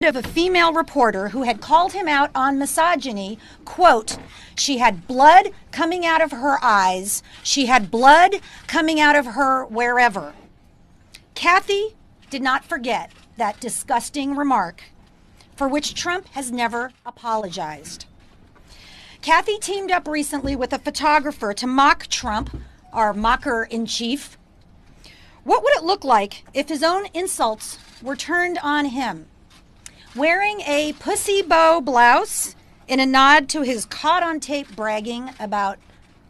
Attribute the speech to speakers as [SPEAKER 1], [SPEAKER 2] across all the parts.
[SPEAKER 1] of a female reporter who had called him out on misogyny, quote, "She had blood coming out of her eyes. She had blood coming out of her wherever." Kathy did not forget that disgusting remark, for which Trump has never apologized. Kathy teamed up recently with a photographer to mock Trump, our mocker-in-chief. What would it look like if his own insults were turned on him? Wearing a pussy bow blouse in a nod to his caught-on-tape bragging about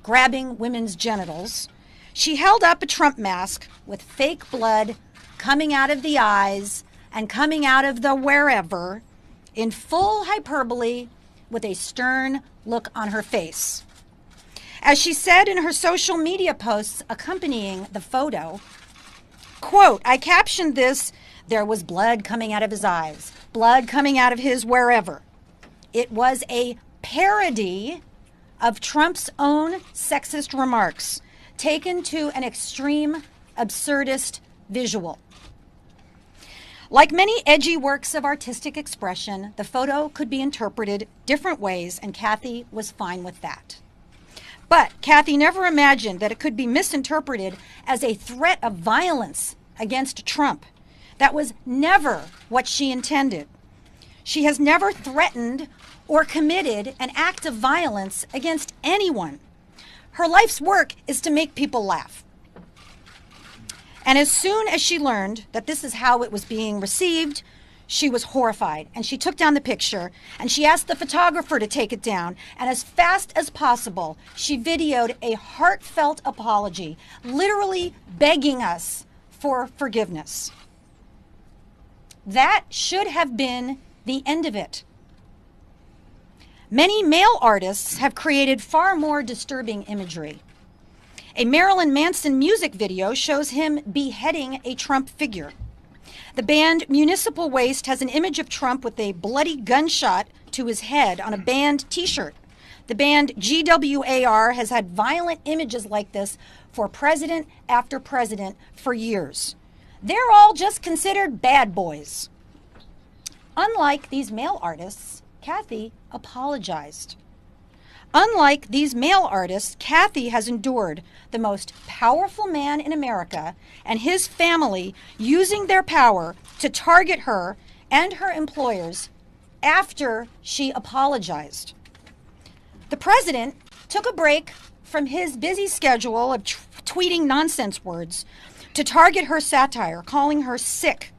[SPEAKER 1] grabbing women's genitals, she held up a Trump mask with fake blood coming out of the eyes and coming out of the wherever in full hyperbole with a stern look on her face. As she said in her social media posts accompanying the photo, quote, I captioned this, "There was blood coming out of his eyes, blood coming out of his wherever." It was a parody of Trump's own sexist remarks, taken to an extreme, absurdist visual. Like many edgy works of artistic expression, the photo could be interpreted different ways, and Kathy was fine with that. But Kathy never imagined that it could be misinterpreted as a threat of violence against Trump. That was never what she intended. She has never threatened or committed an act of violence against anyone. Her life's work is to make people laugh. And as soon as she learned that this is how it was being received, she was horrified, and she took down the picture, and she asked the photographer to take it down, and as fast as possible, she videoed a heartfelt apology, literally begging us for forgiveness. That should have been the end of it. Many male artists have created far more disturbing imagery. A Marilyn Manson music video shows him beheading a Trump figure. The band Municipal Waste has an image of Trump with a bloody gunshot to his head on a band t-shirt. The band GWAR has had violent images like this for president after president for years. They're all just considered bad boys. Unlike these male artists, Kathy apologized. Unlike these male artists, Kathy has endured the most powerful man in America and his family using their power to target her and her employers after she apologized. The president took a break from his busy schedule of tweeting nonsense words to target her satire, calling her sick.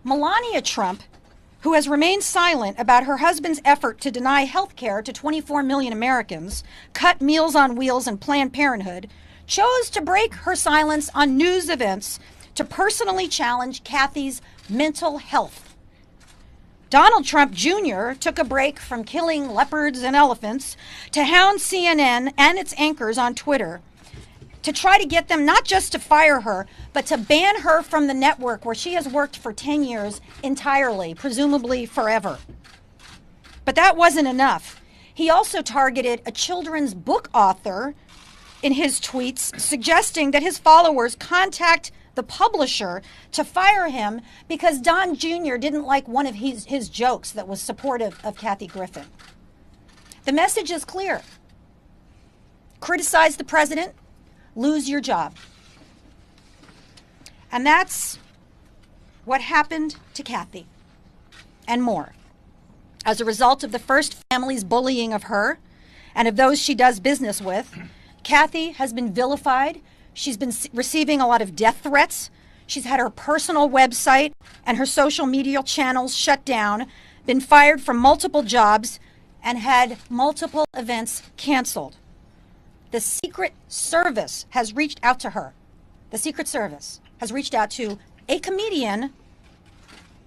[SPEAKER 1] Melania Trump, who has remained silent about her husband's effort to deny health care to 24 million Americans, cut Meals on Wheels and Planned Parenthood, chose to break her silence on news events to personally challenge Kathy's mental health. Donald Trump Jr. took a break from killing leopards and elephants to hound CNN and its anchors on Twitter to try to get them not just to fire her, but to ban her from the network where she has worked for 10 years entirely, presumably forever. But that wasn't enough. He also targeted a children's book author in his tweets, suggesting that his followers contact the publisher to fire him because Don Jr. didn't like one of his jokes that was supportive of Kathy Griffin. The message is clear. Criticize the president, lose your job. And that's what happened to Kathy, and more. As a result of the first family's bullying of her and of those she does business with, Kathy has been vilified. She's been receiving a lot of death threats. She's had her personal website and her social media channels shut down, been fired from multiple jobs, and had multiple events canceled. The Secret Service has reached out to her. The Secret Service has reached out to a comedian.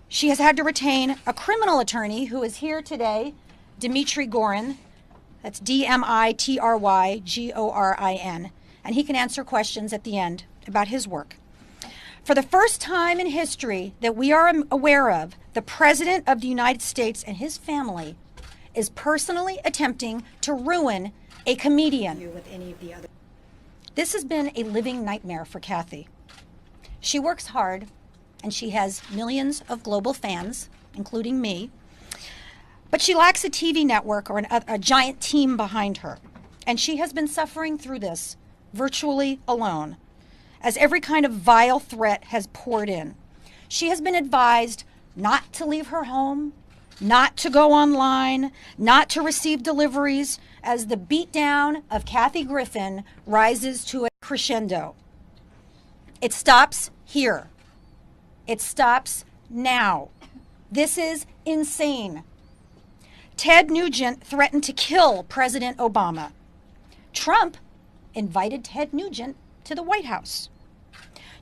[SPEAKER 1] She has had to retain a criminal attorney who is here today, Dimitri Gorin. That's Dmitrygorin. And he can answer questions at the end about his work. For the first time in history that we are aware of, the President of the United States and his family is personally attempting to ruin a comedian. With any of the other. This has been a living nightmare for Kathy. She works hard, and she has millions of global fans, including me. But she lacks a TV network or a giant team behind her. And she has been suffering through this virtually alone, as every kind of vile threat has poured in. She has been advised not to leave her home, not to go online, not to receive deliveries, as the beatdown of Kathy Griffin rises to a crescendo. It stops here. It stops now. This is insane. Ted Nugent threatened to kill President Obama. Trump invited Ted Nugent to the White House.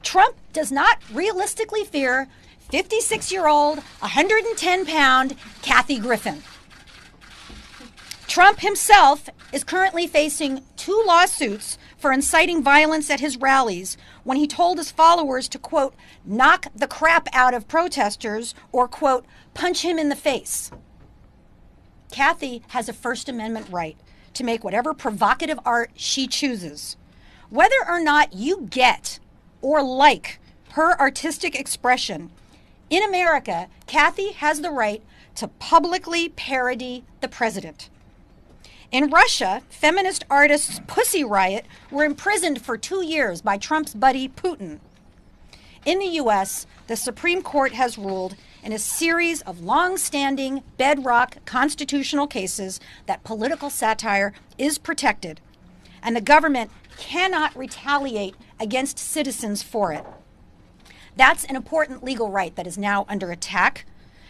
[SPEAKER 1] Trump does not realistically fear 56-year-old, 110-pound Kathy Griffin. Trump himself is currently facing 2 lawsuits for inciting violence at his rallies when he told his followers to, quote, knock the crap out of protesters or, quote, punch him in the face. Kathy has a First Amendment right to make whatever provocative art she chooses. Whether or not you get or like her artistic expression, in America, Kathy has the right to publicly parody the president. In Russia, feminist artists Pussy Riot were imprisoned for 2 years by Trump's buddy Putin. In the U.S., the Supreme Court has ruled in a series of long-standing bedrock constitutional cases that political satire is protected, and the government cannot retaliate against citizens for it. That's an important legal right that is now under attack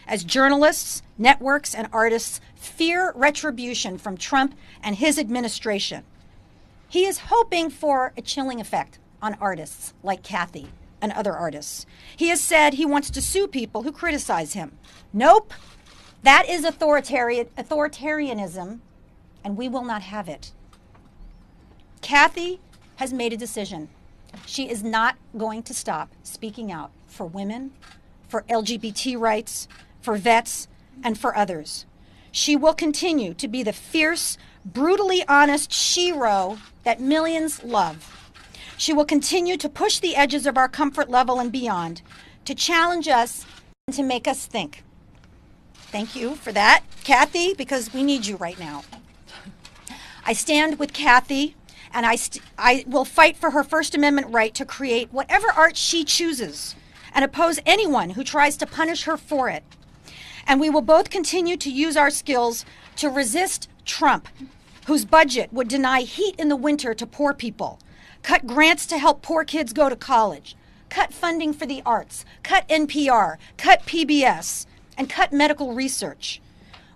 [SPEAKER 1] as journalists, networks, and artists fear retribution from Trump and his administration. He is hoping for a chilling effect on artists like Kathy and other artists. He has said he wants to sue people who criticize him. Nope, that is authoritarianism, and we will not have it. Kathy has made a decision. She is not going to stop speaking out for women, for LGBT rights, for vets, and for others. She will continue to be the fierce, brutally honest shero that millions love. She will continue to push the edges of our comfort level and beyond, to challenge us and to make us think. Thank you for that, Kathy, because we need you right now. I stand with Kathy, and I will fight for her First Amendment right to create whatever art she chooses and oppose anyone who tries to punish her for it. And we will both continue to use our skills to resist Trump, whose budget would deny heat in the winter to poor people, cut grants to help poor kids go to college, cut funding for the arts, cut NPR, cut PBS, and cut medical research.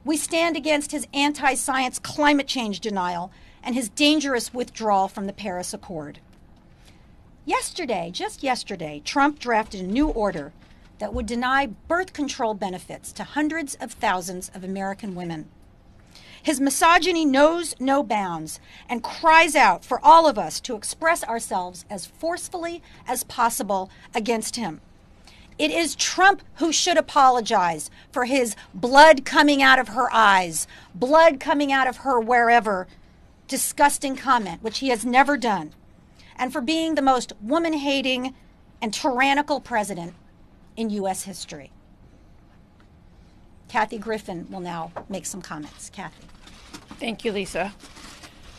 [SPEAKER 1] We stand against his anti-science climate change denial and his dangerous withdrawal from the Paris Accord. Yesterday, just yesterday, Trump drafted a new order that would deny birth control benefits to hundreds of thousands of American women. His misogyny knows no bounds and cries out for all of us to express ourselves as forcefully as possible against him. It is Trump who should apologize for his blood coming out of her eyes, blood coming out of her wherever disgusting comment, which he has never done, and for being the most woman-hating and tyrannical president in U.S. history. Kathy Griffin will now make some comments. Kathy.
[SPEAKER 2] Thank you, Lisa.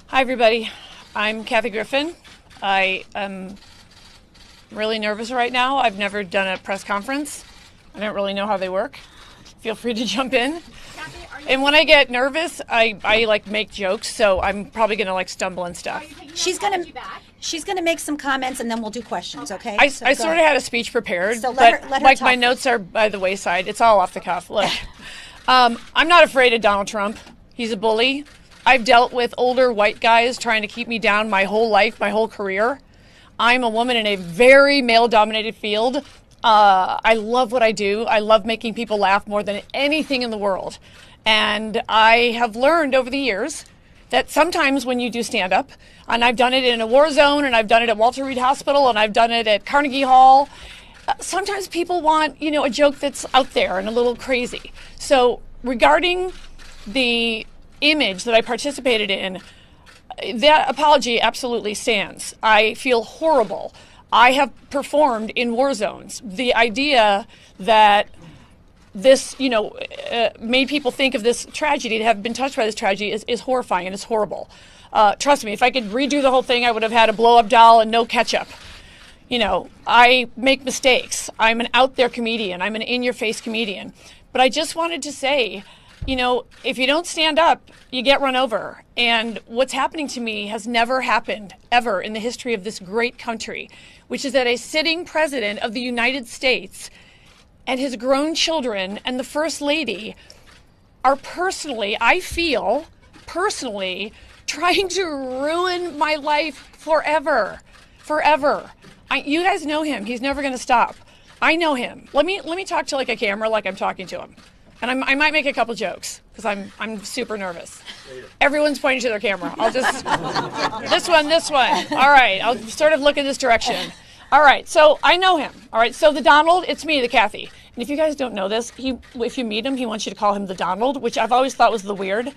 [SPEAKER 2] Hi, everybody. I'm Kathy Griffin. I am really nervous right now. I've never done a press conference. I don't really know how they work. Feel free to jump in. And when I get nervous, I like make jokes, so I'm probably gonna stumble and stuff.
[SPEAKER 1] She's gonna make some comments, and then we'll do questions. Okay?
[SPEAKER 2] I sort of had a speech prepared,
[SPEAKER 1] so
[SPEAKER 2] but
[SPEAKER 1] let her talk.
[SPEAKER 2] My notes are by the wayside. It's all off the cuff. Look, I'm not afraid of Donald Trump. He's a bully. I've dealt with older white guys trying to keep me down my whole life, my whole career. I'm a woman in a very male-dominated field. I love what I do. I love making people laugh more than anything in the world. And I have learned over the years that sometimes when you do stand-up, and I've done it in a war zone, and I've done it at Walter Reed Hospital, and I've done it at Carnegie Hall, sometimes people want, a joke that's out there and a little crazy. So regarding the image that I participated in, that apology absolutely stands. I feel horrible. I have performed in war zones. The idea that this, made people think of this tragedy, to have been touched by this tragedy is horrifying and it's horrible. Trust me, if I could redo the whole thing, I would have had a blow-up doll and no ketchup. I make mistakes. I'm an out there comedian. I'm an in-your-face comedian. But I just wanted to say, if you don't stand up, you get run over. And what's happening to me has never happened, ever, in the history of this great country, which is that a sitting president of the United States and his grown children and the First Lady are I feel personally, trying to ruin my life forever. Forever. You guys know him. He's never going to stop. I know him. Let me talk to a camera like I'm talking to him. And I might make a couple jokes because I'm super nervous. Everyone's pointing to their camera. I'll just, this one. All right, I'll sort of look in this direction. All right, so I know him. All right, so the Donald, it's me, the Kathy. And if you guys don't know this, if you meet him, he wants you to call him the Donald, which I've always thought was the weird.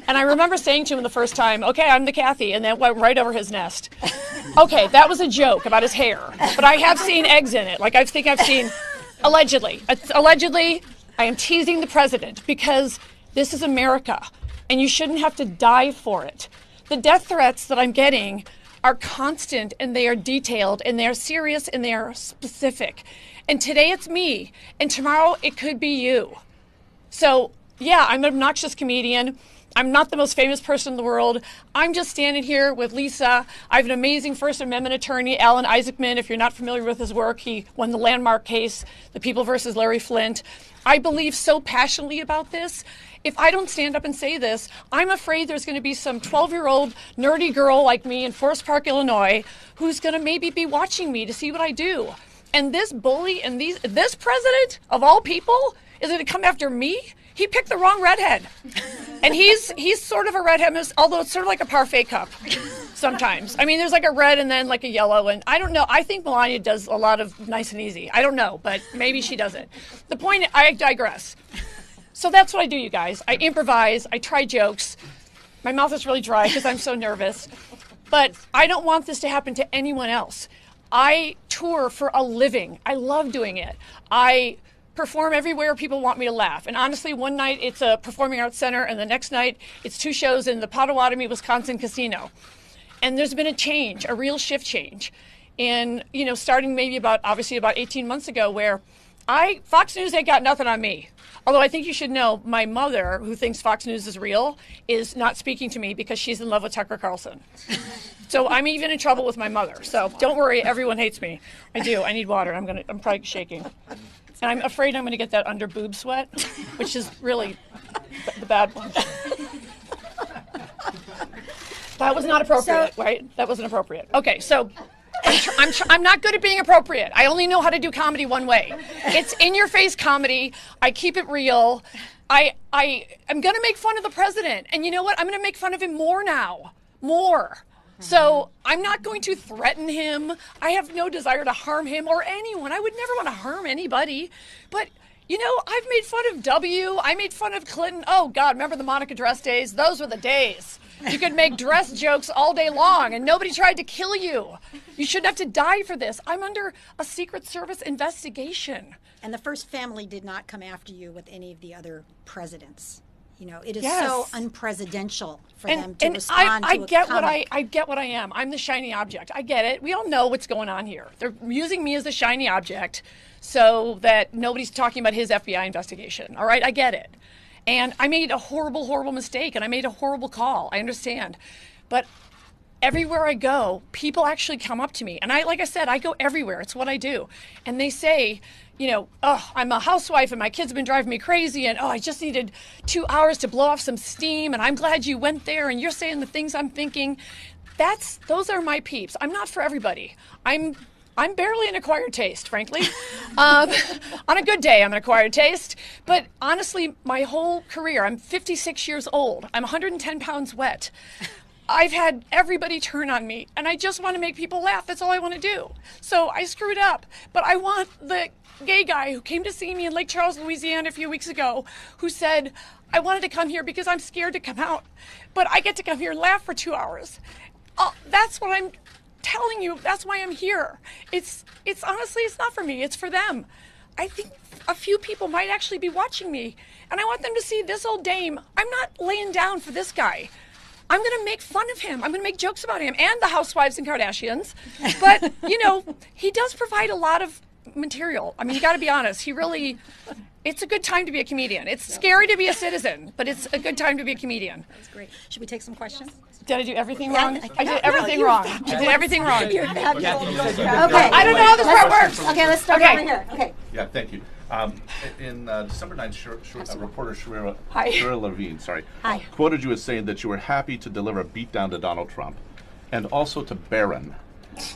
[SPEAKER 2] And I remember saying to him the first time, okay, I'm the Kathy, and then went right over his nest. Okay, that was a joke about his hair, but I have seen eggs in it. I think I've seen, allegedly, I am teasing the president because this is America, and you shouldn't have to die for it. The death threats that I'm getting are constant, and they are detailed, and they are serious, and they are specific. And today it's me, and tomorrow it could be you. So, yeah, I'm an obnoxious comedian. I'm not the most famous person in the world. I'm just standing here with Lisa. I have an amazing First Amendment attorney, Alan Isaacman. If you're not familiar with his work, he won the landmark case, The People versus Larry Flint. I believe so passionately about this. If I don't stand up and say this, I'm afraid there's going to be some 12-year-old nerdy girl like me in Forest Park, Illinois, who's going to maybe be watching me to see what I do. And this bully and this president, of all people, is going to come after me? He picked the wrong redhead. And he's sort of a redhead, although it's sort of like a parfait cup sometimes. I mean, there's a red and then a yellow, and I don't know. I think Melania does a lot of nice and easy. I don't know, but maybe she doesn't. The point, I digress. So that's what I do, you guys. I improvise. I try jokes. My mouth is really dry because I'm so nervous. But I don't want this to happen to anyone else. I tour for a living. I love doing it. I perform everywhere people want me to laugh. And honestly, one night it's a performing arts center, and the next night it's 2 shows in the Potawatomi, Wisconsin casino. And there's been a change, a real shift change. And, starting maybe about 18 months ago, where Fox News ain't got nothing on me. Although I think you should know, my mother, who thinks Fox News is real, is not speaking to me because she's in love with Tucker Carlson. So I'm even in trouble with my mother. So don't worry, everyone hates me. I do. I need water. I'm probably shaking. And I'm afraid I'm going to get that under boob sweat, which is really the bad one. That was not appropriate, right? That wasn't appropriate. Okay, so I'm not good at being appropriate. I only know how to do comedy one way. It's in-your-face comedy. I keep it real. I'm going to make fun of the president. And you know what? I'm going to make fun of him more now. More. So I'm not going to threaten him. I have no desire to harm him or anyone. I would never want to harm anybody. But, I've made fun of W. I made fun of Clinton. Oh, God, remember the Monica dress days? Those were the days. You could make dress jokes all day long, and nobody tried to kill you. You shouldn't have to die for this. I'm under a Secret Service investigation.
[SPEAKER 1] And the first family did not come after you with any of the other presidents. It is so unpresidential for them to respond to a comic.
[SPEAKER 2] I get what I am. I'm the shiny object. I get it. We all know what's going on here. They're using me as the shiny object so that nobody's talking about his FBI investigation. All right, I get it. And I made a horrible, horrible mistake, and I made a horrible call. I understand. But everywhere I go, people actually come up to me. And like I said, I go everywhere. It's what I do. And they say, I'm a housewife and my kids have been driving me crazy, and I just needed 2 hours to blow off some steam, and I'm glad you went there and you're saying the things I'm thinking. Those are my peeps. I'm not for everybody. I'm barely an acquired taste, frankly. On a good day, I'm an acquired taste. But honestly, my whole career, I'm 56 years old. I'm 110 pounds wet. I've had everybody turn on me, and I just want to make people laugh. That's all I want to do. So I screwed up. But I want the gay guy who came to see me in Lake Charles, Louisiana a few weeks ago, who said, I wanted to come here because I'm scared to come out. But I get to come here and laugh for 2 hours. That's what I'm telling you. That's why I'm here. It's honestly, it's not for me. It's for them. I think a few people might actually be watching me, and I want them to see this old dame. I'm not laying down for this guy. I'm going to make fun of him. I'm going to make jokes about him and the housewives and Kardashians. But, he does provide a lot of material. I mean, you got to be honest. It's a good time to be a comedian. It's scary to be a citizen, but it's a good time to be a comedian.
[SPEAKER 1] That's great. Should we take some questions?
[SPEAKER 2] Did I do everything wrong? I did everything wrong. I did everything wrong.
[SPEAKER 1] Okay.
[SPEAKER 2] I don't know how this part works.
[SPEAKER 1] Okay, let's start over here. Okay.
[SPEAKER 3] Yeah, thank you. In December 9th, reporter Shira Levine, quoted you as saying that you were happy to deliver a beatdown to Donald Trump and also to Barron,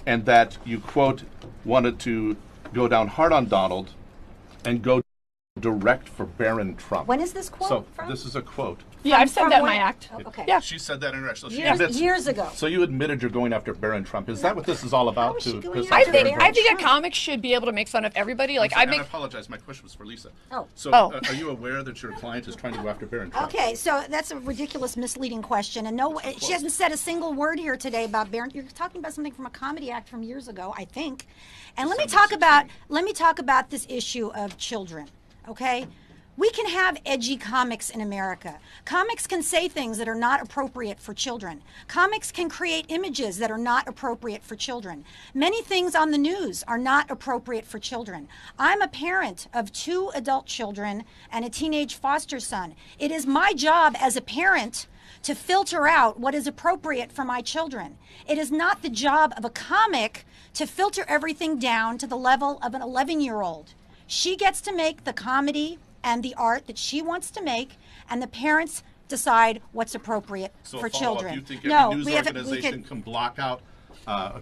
[SPEAKER 3] and that you, quote, wanted to go down hard on Donald and go direct for Barron Trump.
[SPEAKER 1] When is this quote from?
[SPEAKER 3] This is a quote.
[SPEAKER 2] Yeah, I've said that in my act.
[SPEAKER 1] Oh, okay.
[SPEAKER 2] Yeah.
[SPEAKER 3] She said that in her act. So
[SPEAKER 1] years ago.
[SPEAKER 3] So you admitted you're going after Barron Trump. Is that what this is all about?
[SPEAKER 2] I think a comic should be able to make fun of everybody. Like,
[SPEAKER 3] I apologize. My question was for Lisa. Are you aware that your client is trying to go after Barron Trump?
[SPEAKER 1] Okay, so that's a ridiculous, misleading question, and she hasn't said a single word here today about Barron. You're talking about something from a comedy act from years ago, I think. And let me talk about this issue of children. Okay. We can have edgy comics in America. Comics can say things that are not appropriate for children. Comics can create images that are not appropriate for children. Many things on the news are not appropriate for children. I'm a parent of 2 adult children and a teenage foster son. It is my job as a parent to filter out what is appropriate for my children. It is not the job of a comic to filter everything down to the level of an 11-year-old. She gets to make the comedy and the art that she wants to make, and the parents decide what's appropriate for children.
[SPEAKER 3] You think every news organization can block out,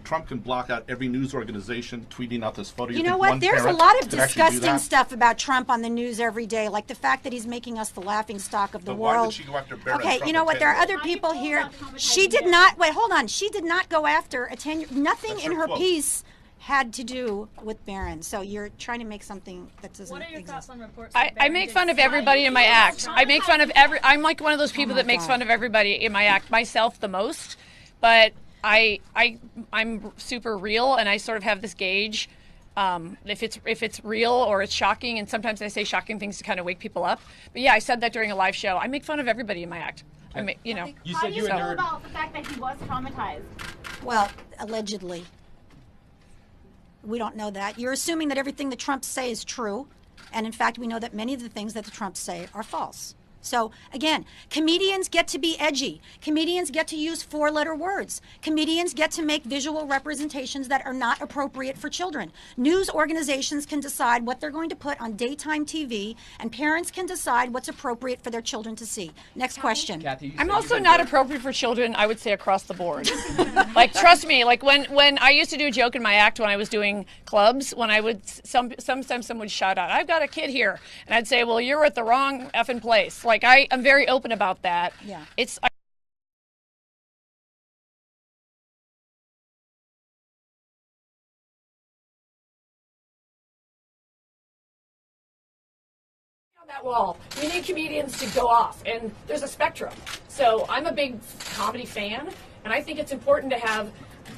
[SPEAKER 3] Trump can block out every news organization tweeting out this photo?
[SPEAKER 1] You know what? There's a lot of disgusting stuff about Trump on the news every day, like the fact that he's making us the laughing stock of the world.
[SPEAKER 3] Why did she go after Barron
[SPEAKER 1] Okay,
[SPEAKER 3] Trump
[SPEAKER 1] you know what? There are other people here. She did not. Wait, hold on. She did not go after a 10-year. Nothing in her piece had to do with Barron. So you're trying to make something that doesn't exist.
[SPEAKER 4] What are your thoughts on reports?
[SPEAKER 2] I make fun of everybody in my act. I make fun of I'm like one of those people that makes fun of everybody in my act, myself the most. But I'm super real, and I sort of have this gauge. If it's real or it's shocking, and sometimes I say shocking things to kind of wake people up. But yeah, I said that during a live show. I make fun of everybody in my act.
[SPEAKER 4] How do you feel about the fact that he was traumatized?
[SPEAKER 1] Well, allegedly. We don't know that. You're assuming that everything the Trumps say is true. And in fact, we know that many of the things that the Trumps say are false. So again, comedians get to be edgy. Comedians get to use 4-letter words. Comedians get to make visual representations that are not appropriate for children. News organizations can decide what they're going to put on daytime TV, and parents can decide what's appropriate for their children to see. Next question.
[SPEAKER 5] Kathy,
[SPEAKER 2] I'm also not appropriate for children, I would say, across the board. Like, trust me, like when I used to do a joke in my act when I was doing clubs, when I would, sometimes someone would shout out, "I've got a kid here." And I'd say, "Well, you're at the wrong effing place." Like, I'm very open about that.
[SPEAKER 1] Yeah.
[SPEAKER 2] On that wall, we need comedians to go off, and there's a spectrum. So I'm a big comedy fan, and I think it's important to have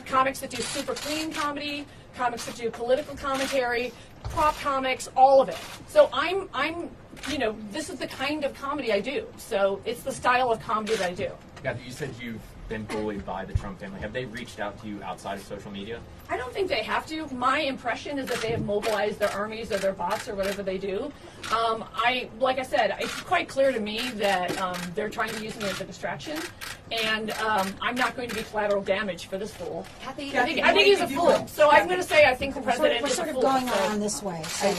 [SPEAKER 2] comics that do super clean comedy, comics that do political commentary, prop comics, all of it. So I'm this is the kind of comedy I do. So it's the style of comedy that I do.
[SPEAKER 5] Kathy, you said you've been bullied by the Trump family. Have they reached out to you outside of social media?
[SPEAKER 2] I don't think they have to. My impression is that they have mobilized their armies or their bots or whatever they do. Like I said, it's quite clear to me that they're trying to use me as a distraction, and I'm not going to be collateral damage for this fool. I think he's a fool. So I'm going to say I think the president
[SPEAKER 1] We're
[SPEAKER 2] is a
[SPEAKER 1] sort of
[SPEAKER 2] fool.
[SPEAKER 1] going on this way. So.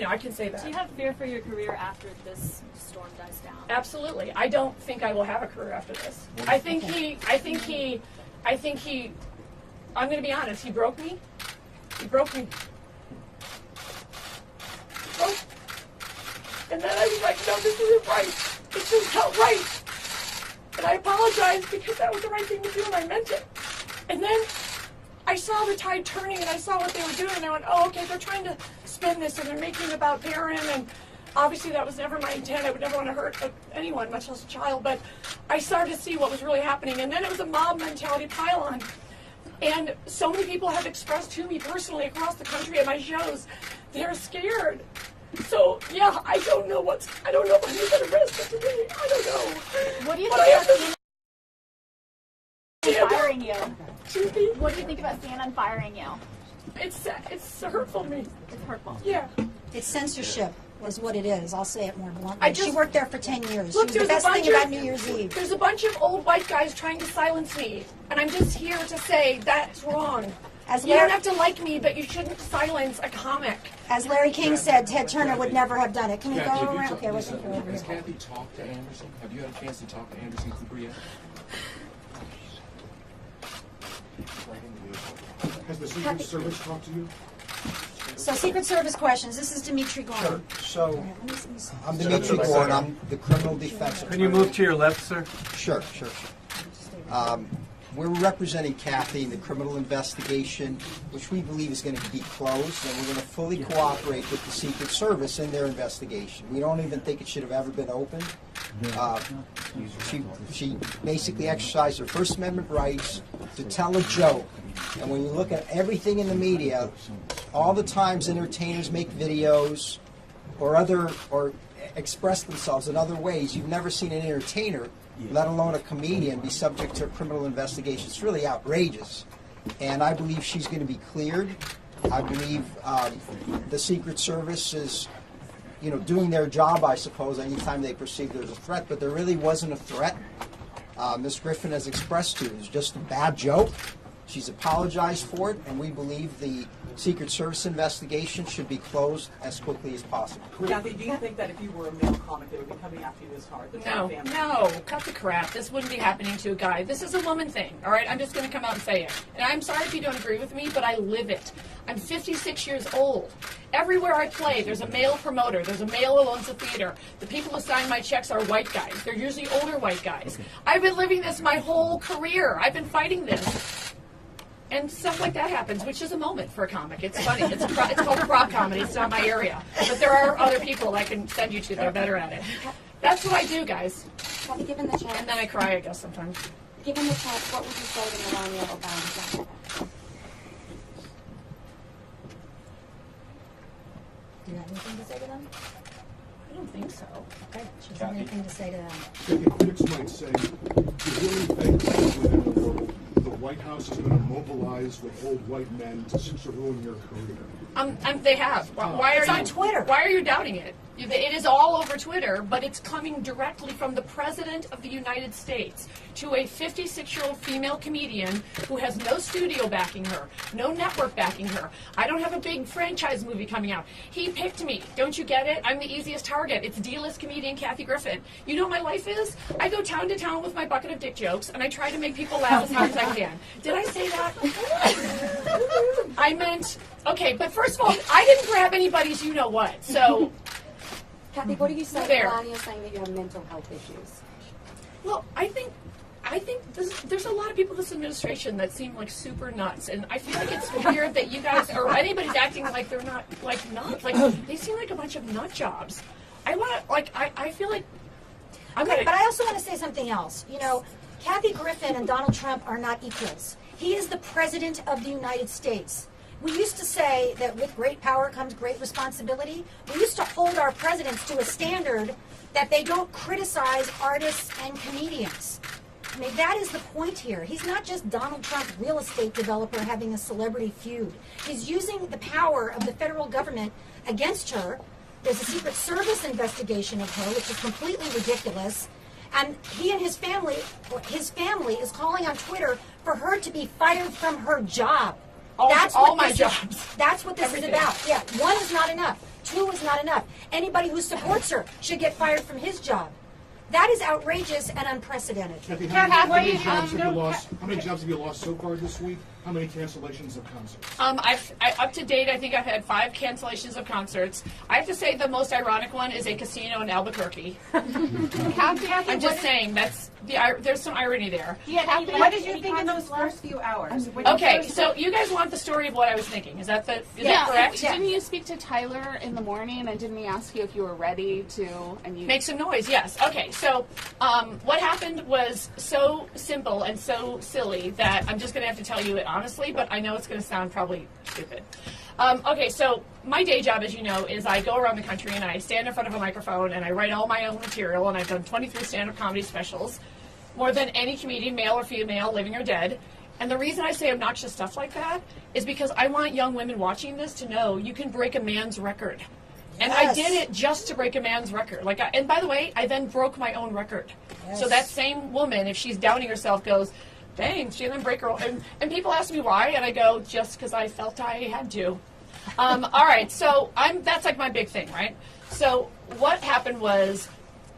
[SPEAKER 2] I can say that.
[SPEAKER 4] Do you have fear for your career after this storm dies down?
[SPEAKER 2] Absolutely. I don't think I will have a career after this. I think he, I'm going to be honest, he broke me. He broke me. And then I was like, no, this isn't right. This is not right. And I apologized because that was the right thing to do and I meant it. And then I saw the tide turning and I saw what they were doing and I went, oh, okay, they're trying to spin this and they're making it about Barron, and obviously that was never my intent. I would never want to hurt anyone, much less a child, but I started to see what was really happening, and then it was a mob mentality pile-on. And so many people have expressed to me personally across the country at my shows, they're scared. So, yeah, I don't know if I'm going to get arrested today. I don't know.
[SPEAKER 4] What do you
[SPEAKER 2] But
[SPEAKER 4] think about firing you?
[SPEAKER 2] Excuse me?
[SPEAKER 4] What do you think about CNN firing you?
[SPEAKER 2] It's hurtful to me.
[SPEAKER 4] It's hurtful.
[SPEAKER 2] Yeah.
[SPEAKER 1] It's censorship is what it is. I'll say it more bluntly. She worked there for 10 years.
[SPEAKER 2] Look,
[SPEAKER 1] she was the best thing about New Year's Eve.
[SPEAKER 2] There's a bunch of old white guys trying to silence me, and I'm just here to say that's wrong. You don't have to like me, but you shouldn't silence a comic.
[SPEAKER 1] As Larry King said, Ted Turner would never have done it. Can we go around? Okay, let's go over
[SPEAKER 6] Has
[SPEAKER 1] here.
[SPEAKER 6] Kathy talked to Anderson? Have you had a chance to talk to Anderson Cooper yet?
[SPEAKER 7] Has the Secret Service talked to you?
[SPEAKER 1] So, Secret Service questions. This is Dimitri Gorn.
[SPEAKER 8] So, I'm Dimitri Gorn. I'm the criminal defense attorney.
[SPEAKER 9] Can you move to your left, sir?
[SPEAKER 8] Sure. We're representing Kathy in the criminal investigation, which we believe is going to be closed, and we're going to fully cooperate with the Secret Service in their investigation. We don't even think it should have ever been opened. She basically exercised her First Amendment rights to tell a joke. And when you look at everything in the media, all the times entertainers make videos or express themselves in other ways, you've never seen an entertainer, let alone a comedian, be subject to a criminal investigation. It's really outrageous. And I believe she's going to be cleared. I believe the Secret Service is, doing their job, I suppose, anytime they perceive there's a threat. But there really wasn't a threat. Ms. Griffin has expressed to it. It was just a bad joke. She's apologized for it, and we believe the Secret Service investigation should be closed as quickly as possible.
[SPEAKER 10] Kathy, do you think that if you were a male comic, they would be coming after you this hard?
[SPEAKER 2] No, cut the crap. This wouldn't be happening to a guy. This is a woman thing, all right? I'm just going to come out and say it. And I'm sorry if you don't agree with me, but I live it. I'm 56 years old. Everywhere I play, there's a male promoter. There's a male who owns a theater. The people who sign my checks are white guys. They're usually older white guys. Okay. I've been living this my whole career. I've been fighting this. And stuff like that happens, which is a moment for a comic. It's funny. It's called a prop comedy. It's not my area. But there are other people I can send you to that are better at it. That's what I do, guys.
[SPEAKER 11] Kathy, given the chance.
[SPEAKER 2] And then I cry, I guess, sometimes.
[SPEAKER 11] Given the chance, what would you say to Melania Obama?
[SPEAKER 1] Do you have anything to say to them?
[SPEAKER 2] I don't think so.
[SPEAKER 1] Okay, she doesn't have anything to say to them.
[SPEAKER 7] The critics might say, do you really think that within the world, the White House is going to mobilize with old white men to ruin your career?
[SPEAKER 2] They have. Why are
[SPEAKER 1] it's
[SPEAKER 2] you
[SPEAKER 1] on Twitter?
[SPEAKER 2] Why are you doubting it? It is all over Twitter, but it's coming directly from the President of the United States to a 56-year-old female comedian who has no studio backing her, no network backing her. I don't have a big franchise movie coming out. He picked me. Don't you get it? I'm the easiest target. It's D-list comedian Kathy Griffin. You know what my life is? I go town to town with my bucket of dick jokes, and I try to make people laugh as hard as I can. Did I say that? I meant, okay, but first of all, I didn't grab anybody's you-know-what, so...
[SPEAKER 11] Kathy, what do you say to Melania saying that you have mental health issues?
[SPEAKER 2] Well, I think there's a lot of people in this administration that seem like super nuts, and I feel like it's weird that you guys or anybody's acting like they're not like nuts. Like they seem like a bunch of nut jobs. I feel like
[SPEAKER 1] but I also want to say something else. Kathy Griffin and Donald Trump are not equals. He is the President of the United States. We used to say that with great power comes great responsibility. We used to hold our presidents to a standard that they don't criticize artists and comedians. I mean, that is the point here. He's not just Donald Trump, real estate developer, having a celebrity feud. He's using the power of the federal government against her. There's a Secret Service investigation of her, which is completely ridiculous. And he and his family is calling on Twitter for her to be fired from her job. That's what this is about. Yeah, 1 is not enough. 2 is not enough. Anybody who supports her should get fired from his job. That is outrageous and unprecedented.
[SPEAKER 7] Kathy, how many jobs have you lost so far this week? How many cancellations of concerts?
[SPEAKER 2] Up to date, I think I've had 5 cancellations of concerts. I have to say the most ironic one is a casino in Albuquerque. I'm just saying there's some irony there.
[SPEAKER 4] Yeah, what did you think in those first few hours?
[SPEAKER 2] Okay, so you guys want the story of what I was thinking? Is that correct?
[SPEAKER 12] Didn't you speak to Tyler in the morning, and didn't he ask you if you were ready to
[SPEAKER 2] make some noise? Yes. Okay, so what happened was so simple and so silly that I'm just going to have to tell you it honestly, but I know it's going to sound probably stupid. Okay, so my day job, as you know, is I go around the country and I stand in front of a microphone and I write all my own material, and I've done 23 stand-up comedy specials, more than any comedian, male or female, living or dead. And the reason I say obnoxious stuff like that is because I want young women watching this to know you can break a man's record. And I did it just to break a man's record. And by the way, I then broke my own record. Yes. So that same woman, if she's doubting herself, goes, dang, she didn't break her own. And people ask me why, and I go, just because I felt I had to. All right, so that's like my big thing, right? So what happened was,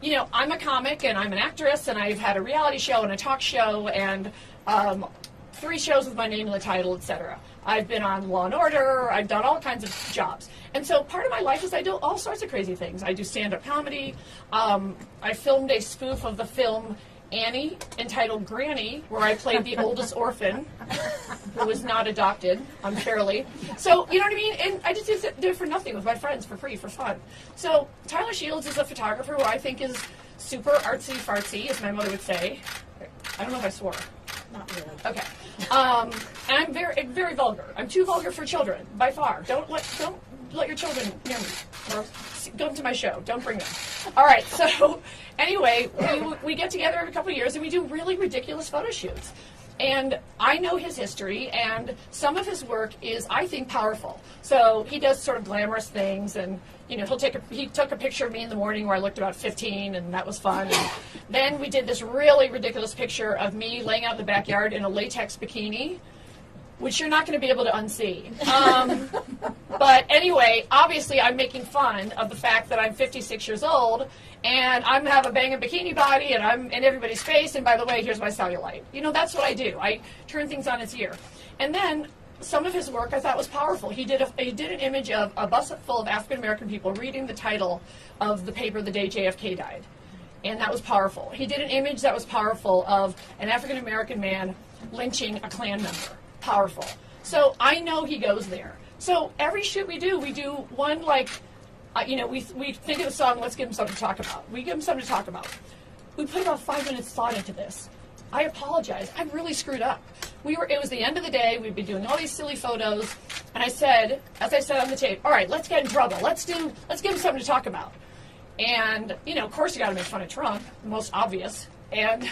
[SPEAKER 2] I'm a comic and I'm an actress, and I've had a reality show and a talk show and 3 shows with my name in the title, etc. I've been on Law and Order. I've done all kinds of jobs. And so part of my life is I do all sorts of crazy things. I do stand-up comedy. I filmed a spoof of the film Annie, entitled Granny, where I played the oldest orphan who was not adopted unfairly. So, you know what I mean? And I just did it for nothing with my friends, for free, for fun. So Tyler Shields is a photographer who I think is super artsy-fartsy, as my mother would say. I don't know if I swore.
[SPEAKER 1] Not really.
[SPEAKER 2] Okay. And I'm very, very vulgar. I'm too vulgar for children, by far. Don't let your children near me, or come to my show. Don't bring them. All right. So anyway, we get together every couple of years and we do really ridiculous photo shoots. And I know his history, and some of his work is, I think, powerful. So he does sort of glamorous things, and he took a picture of me in the morning where I looked about 15, and that was fun. And then we did this really ridiculous picture of me laying out in the backyard in a latex bikini, which you're not going to be able to unsee. But anyway, obviously I'm making fun of the fact that I'm 56 years old, and I'm have a banging bikini body, and I'm in everybody's face, and by the way, here's my cellulite. That's what I do. I turn things on its ear. And then some of his work I thought was powerful. He did an image of a bus full of African-American people reading the title of the paper the day JFK died. And that was powerful. He did an image that was powerful of an African-American man lynching a Klan member. Powerful. So I know he goes there. So every shoot we do one we think of a song, let's give him something to talk about. We give him something to talk about. We put about 5 minutes thought into this. I apologize. I really screwed up. It was the end of the day. We'd been doing all these silly photos, and I said, as I said on the tape, all right, let's get in trouble. Let's give him something to talk about. And of course, you got to make fun of Trump, the most obvious, and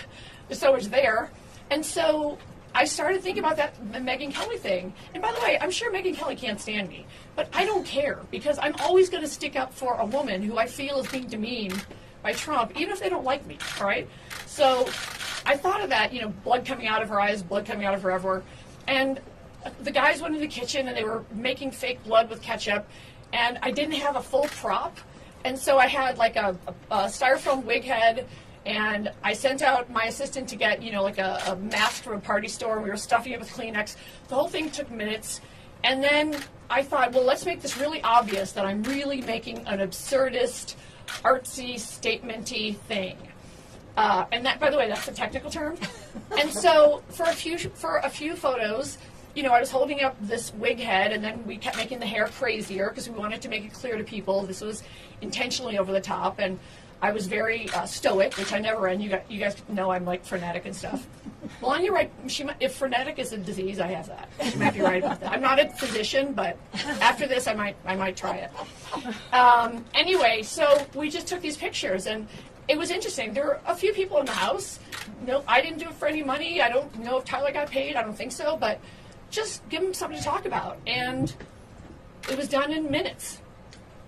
[SPEAKER 2] there's so much there. And so I started thinking about that Megyn Kelly thing. And by the way, I'm sure Megyn Kelly can't stand me, but I don't care, because I'm always going to stick up for a woman who I feel is being demeaned by Trump, even if they don't like me, all right? So I thought of that, blood coming out of her eyes, blood coming out of her everywhere. And the guys went in the kitchen, and they were making fake blood with ketchup, and I didn't have a full prop. And so I had like a styrofoam wig head, and I sent out my assistant to get, like a mask from a party store. We were stuffing it with Kleenex. The whole thing took minutes. And then I thought, well, let's make this really obvious that I'm really making an absurdist, artsy, statement-y thing. And that, by the way, that's a technical term. And so for a few photos, I was holding up this wig head, and then we kept making the hair crazier because we wanted to make it clear to people this was intentionally over the top. And I was very stoic, which I never am. You guys know I'm like frenetic and stuff. Well, you're right. If frenetic is a disease, I have that. She might be right about that. I'm not a physician, but after this, I might try it. Anyway, so we just took these pictures, and it was interesting. There were a few people in the house. No, I didn't do it for any money. I don't know if Tyler got paid. I don't think so, but just give him something to talk about. And it was done in minutes.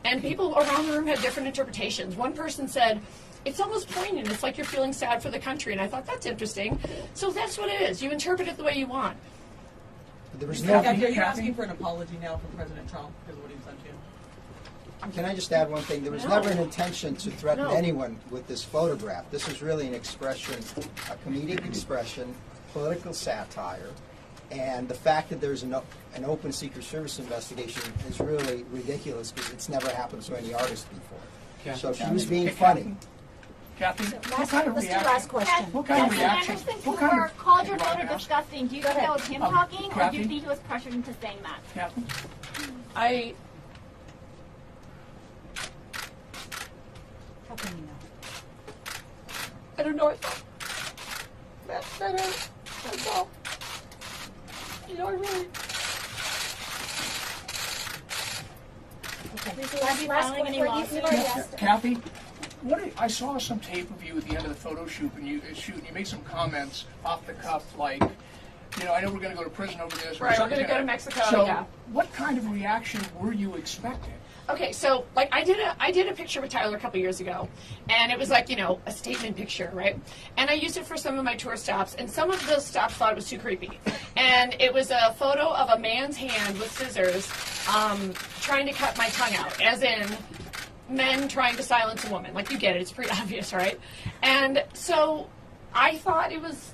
[SPEAKER 2] And people around the room had different interpretations. One person said, it's almost poignant. It's like you're feeling sad for the country. And I thought, that's interesting. So that's what it is. You interpret it the way you want.
[SPEAKER 8] There was
[SPEAKER 10] Are you asking for an apology now from President Trump because of what he's done to you?
[SPEAKER 8] Can I just add one thing? There was never an intention to threaten anyone with this photograph. This was really an expression, a comedic expression, political satire. And the fact that there's an open Secret Service investigation is really ridiculous because it's never happened to any artist before.
[SPEAKER 6] Kathy,
[SPEAKER 8] So she was being funny.
[SPEAKER 6] Kathy,
[SPEAKER 1] Let's do last question.
[SPEAKER 6] what kind of reaction?
[SPEAKER 4] Anderson
[SPEAKER 6] What kind
[SPEAKER 4] Cooper
[SPEAKER 6] of,
[SPEAKER 4] called your photo disgusting. Do you think that was him talking, or do
[SPEAKER 6] Kathy?
[SPEAKER 4] you think he was pressured into saying that?
[SPEAKER 6] Kathy?
[SPEAKER 1] How can you know?
[SPEAKER 2] I don't know. I thought that's all.
[SPEAKER 10] You know, I really.
[SPEAKER 6] Kathy, I saw some tape of you at the end of the photo shoot, and you made some comments off the cuff, like, you know, I know we're going to go to prison over this.
[SPEAKER 12] Right, we're going to go to Mexico.
[SPEAKER 6] So,
[SPEAKER 12] yeah.
[SPEAKER 6] what kind of reaction were you expecting?
[SPEAKER 12] Okay, so like I did a picture with Tyler a couple years ago, and it was like, you know, a statement picture, right? And I used it for some of my tour stops, and some of those stops thought it was too creepy. And it was a photo of a man's hand with scissors trying to cut my tongue out, as in men trying to silence a woman. Like, you get it, it's pretty obvious, right? And so I thought it was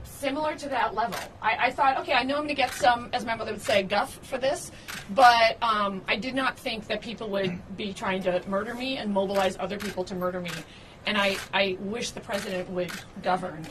[SPEAKER 12] similar to that level. I thought, okay, I know I'm going to get some, as my mother would say, guff for this, but I did not think that people would be trying to murder me and mobilize other people to murder me. And I wish the president would govern.